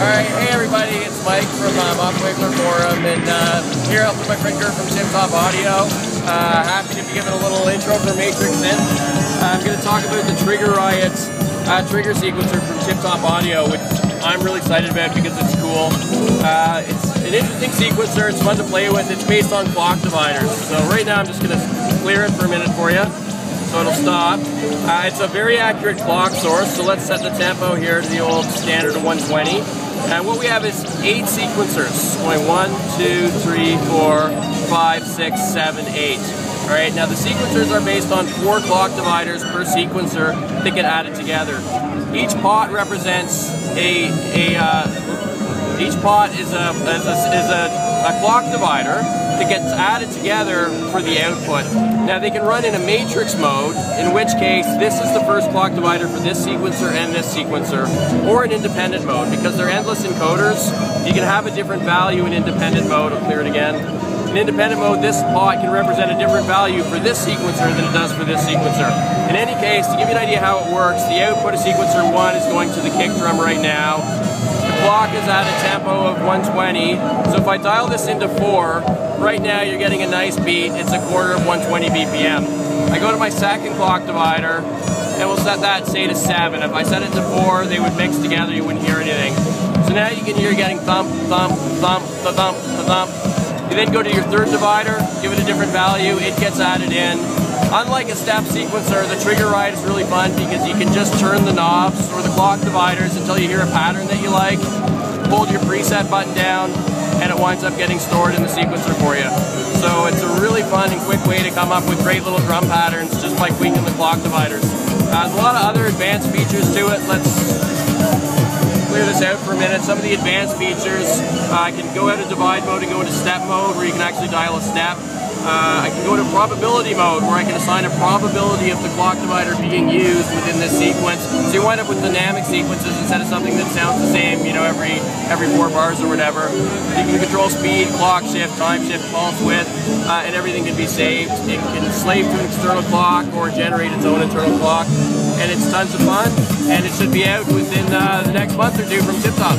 Alright, hey everybody, it's Mike from Mockwiggler Forum, and here helping my friend Kurt from Tiptop Audio. Happy to be giving a little intro for MATRIXSYNTH. I'm going to talk about the Trigger Riot's trigger sequencer from Tiptop Audio, which I'm really excited about because it's cool. It's an interesting sequencer, it's fun to play with, it's based on clock dividers. So right now I'm just going to clear it for a minute for you, so it'll stop. It's a very accurate clock source, so let's set the tempo here to the old standard of 120. And what we have is 8 sequencers, going 1, 2, 3, 4, 5, 6, 7, 8. Alright, now the sequencers are based on 4 clock dividers per sequencer that get added together. Each pot represents each pot is a clock divider that gets added together for the output. Now they can run in a matrix mode, in which case this is the first clock divider for this sequencer and this sequencer, or an independent mode. Because they're endless encoders, you can have a different value in independent mode. I'll clear it again. In independent mode, this pot can represent a different value for this sequencer than it does for this sequencer. In any case, to give you an idea how it works, the output of sequencer 1 is going to the kick drum right now. The clock is at a tempo of 120, so if I dial this into 4, right now you're getting a nice beat. It's a quarter of 120 BPM. I go to my second clock divider, and we'll set that, say, to 7. If I set it to 4, they would mix together, you wouldn't hear anything. So now you can hear getting thump, thump, thump, thump, thump. You then go to your third divider, give it a different value, it gets added in. Unlike a step sequencer, the Trigger Riot is really fun because you can just turn the knobs or the clock dividers until you hear a pattern that you like, hold your preset button down, and it winds up getting stored in the sequencer for you. So it's a really fun and quick way to come up with great little drum patterns just by tweaking the clock dividers. There's a lot of other advanced features to it. Let's clear this out for a minute. Some of the advanced features, I can go out of divide mode and go into step mode where you can actually dial a step. I can go to probability mode where I can assign a probability of the clock divider being used within this sequence. So you wind up with dynamic sequences instead of something that sounds the same, you know, every 4 bars or whatever. You can control speed, clock shift, time shift, pulse width, and everything can be saved. It can slave to an external clock or generate its own internal clock. And it's tons of fun, and it should be out within the next month or two from Tiptop.